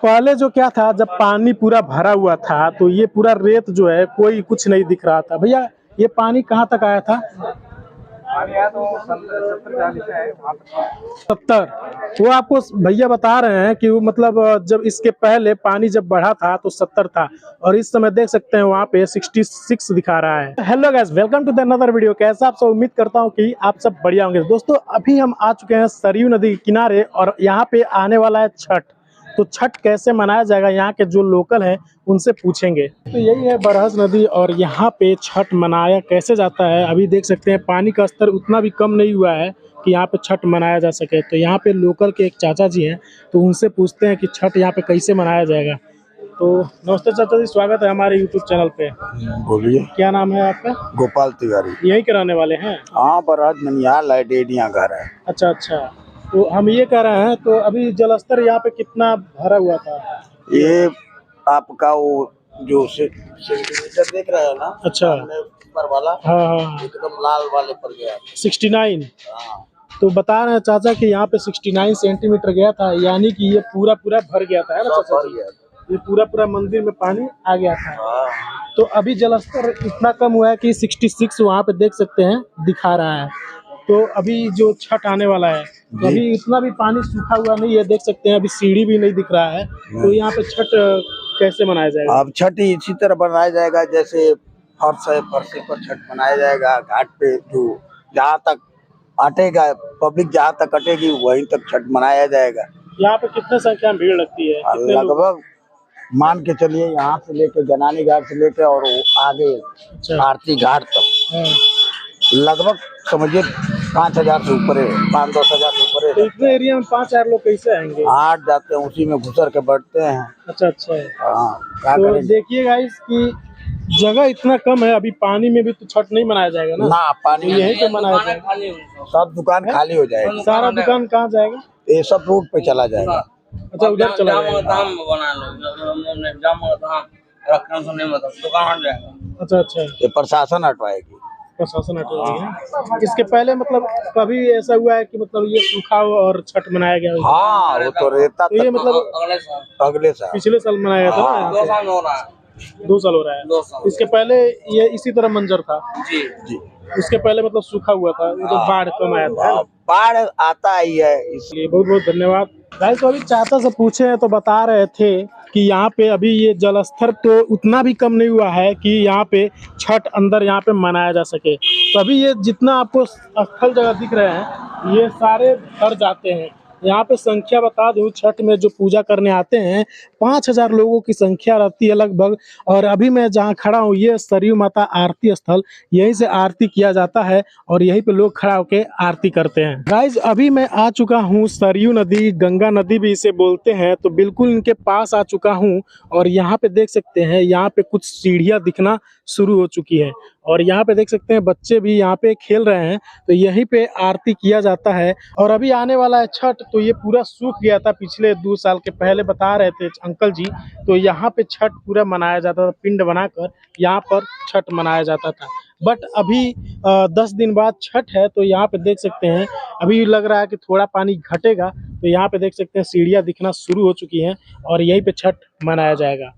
पहले जो क्या था, जब पानी पूरा भरा हुआ था तो ये पूरा रेत जो है कोई कुछ नहीं दिख रहा था। भैया ये पानी कहाँ तक आया था? पानी आया तो 70-40 है वहाँ तक। 70। वो आपको भैया बता रहे हैं कि वो मतलब जब इसके पहले पानी जब बढ़ा था तो 70 था, और इस समय देख सकते हैं वहाँ पे 66 दिखा रहा है। Hello guys, welcome to the another video. कैसा आप सब? उम्मीद करता हूँ कि आप सब बढ़िया होंगे। दोस्तों अभी हम आ चुके हैं सरयू नदी के किनारे, और यहाँ पे आने वाला है छठ। तो छठ कैसे मनाया जाएगा, यहाँ के जो लोकल हैं उनसे पूछेंगे। तो यही है बरहज नदी, और यहाँ पे छठ मनाया कैसे जाता है। अभी देख सकते हैं पानी का स्तर उतना भी कम नहीं हुआ है कि यहाँ पे छठ मनाया जा सके। तो यहाँ पे लोकल के एक चाचा जी हैं, तो उनसे पूछते हैं कि छठ यहाँ पे कैसे मनाया जाएगा। तो नमस्ते चाचा जी, स्वागत है हमारे यूट्यूब चैनल पे। बोलिए। क्या नाम है आपका? गोपाल तिवारी। यहीं के रहने वाले हैं? हाँ, बरहज ननिहाल है, डेडिया घर है। अच्छा अच्छा। तो हम ये कह रहे हैं, तो अभी जलस्तर यहाँ पे कितना भरा हुआ था? ये आपका वो जो सेंटीमीटर देख रहे हैं ना, अच्छा। ऊपर वाला, हाँ हाँ, एकदम लाल वाले पर गया। 69। हाँ, तो बता रहे हैं चाचा कि यहाँ पे 69 सेंटीमीटर गया था, यानी कि ये पूरा पूरा भर गया था, है ना सब चाचा भर जी? गया। ये पूरा पूरा मंदिर में पानी आ गया था। हाँ, तो अभी जलस्तर इतना कम हुआ है कि 66 वहाँ पे देख सकते हैं दिखा रहा है। तो अभी जो छठ आने वाला है, तो अभी इतना भी पानी सूखा हुआ नहीं है, देख सकते हैं अभी सीढ़ी भी नहीं दिख रहा है। तो यहाँ पे छठ कैसे मनाया जाएगा? अब छठ इसी तरह बनाया जाएगा जैसे फर्श है, फर्श पर छठ मनाया जाएगा। घाट पे जो जहाँ तक अटेगा पब्लिक, जहाँ तक अटेगी वहीं तक छठ मनाया जाएगा। यहाँ पे कितने संख्या में भीड़ लगती है? कितने लोग? लगभग मान के चलिए यहाँ से लेके जनानी घाट से लेके और वो आगे अच्छा। आरती घाट तक हाँ। लगभग समझिए 5,000 से ऊपर है, 5-10 हजार से ऊपर तो है। इतने एरिया में 5-4 लोग कैसे आएंगे? 8 जाते हैं, उसी में घुसर के बैठते हैं। अच्छा अच्छा। हाँ, क्या तो करेंगे। देखिए गाइस कि जगह इतना कम है, अभी पानी में भी तो छठ नहीं मनाया जाएगा ना। ना पानी तो यहीं पे मनाया जाएगा। सब दुकान खाली हो जाएगी। सारा दुकान कहाँ जाएगा? ये सब रोड पे चला जाएगा। अच्छा, उधर चला जाएगा। अच्छा अच्छा। ये प्रशासन हटवाएगी। प्रशासन हटेगा। इसके पहले मतलब कभी ऐसा हुआ है कि मतलब ये सूखा हुआ और छठ मनाया गया हो? हाँ, वो तो रहता। तो ये मतलब अगले साल, पिछले साल मनाया गया था ना? 2 साल हो रहा है। 2 साल। इसके पहले ये इसी तरह मंजर था जी जी। इसके पहले मतलब सूखा हुआ था, वो तो बाढ़ कम आया था। बाढ़ आता ही है, इसलिए बहुत बहुत धन्यवाद भाई। तो अभी चाचा से पूछे हैं तो बता रहे थे कि यहाँ पे अभी ये जलस्तर तो उतना भी कम नहीं हुआ है कि यहाँ पे छठ अंदर यहाँ पे मनाया जा सके। तो अभी ये जितना आपको स्थल जगह दिख रहे हैं ये सारे भर जाते हैं। यहाँ पे संख्या बता दूं, छठ में जो पूजा करने आते हैं 5,000 लोगों की संख्या रहती है लगभग। और अभी मैं जहाँ खड़ा हूँ ये सरयू माता आरती स्थल, यहीं से आरती किया जाता है और यहीं पे लोग खड़ा होकर आरती करते हैं। गाइज अभी मैं आ चुका हूँ सरयू नदी, गंगा नदी भी इसे बोलते हैं, तो बिल्कुल इनके पास आ चुका हूँ। और यहाँ पे देख सकते हैं यहाँ पे कुछ सीढ़ियाँ दिखना शुरू हो चुकी है, और यहाँ पे देख सकते हैं बच्चे भी यहाँ पे खेल रहे हैं। तो यहीं पे आरती किया जाता है। और अभी आने वाला है छठ, तो ये पूरा सूख गया था पिछले 2 साल के पहले, बता रहे थे अंकल जी। तो यहाँ पे छठ पूरा मनाया जाता था, पिंड बनाकर यहाँ पर छठ मनाया जाता था। बट अभी 10 दिन बाद छठ है, तो यहाँ पे देख सकते हैं अभी लग रहा है कि थोड़ा पानी घटेगा। तो यहाँ पे देख सकते हैं सीढ़ियाँ दिखना शुरू हो चुकी हैं और यहीं पे छठ मनाया जाएगा।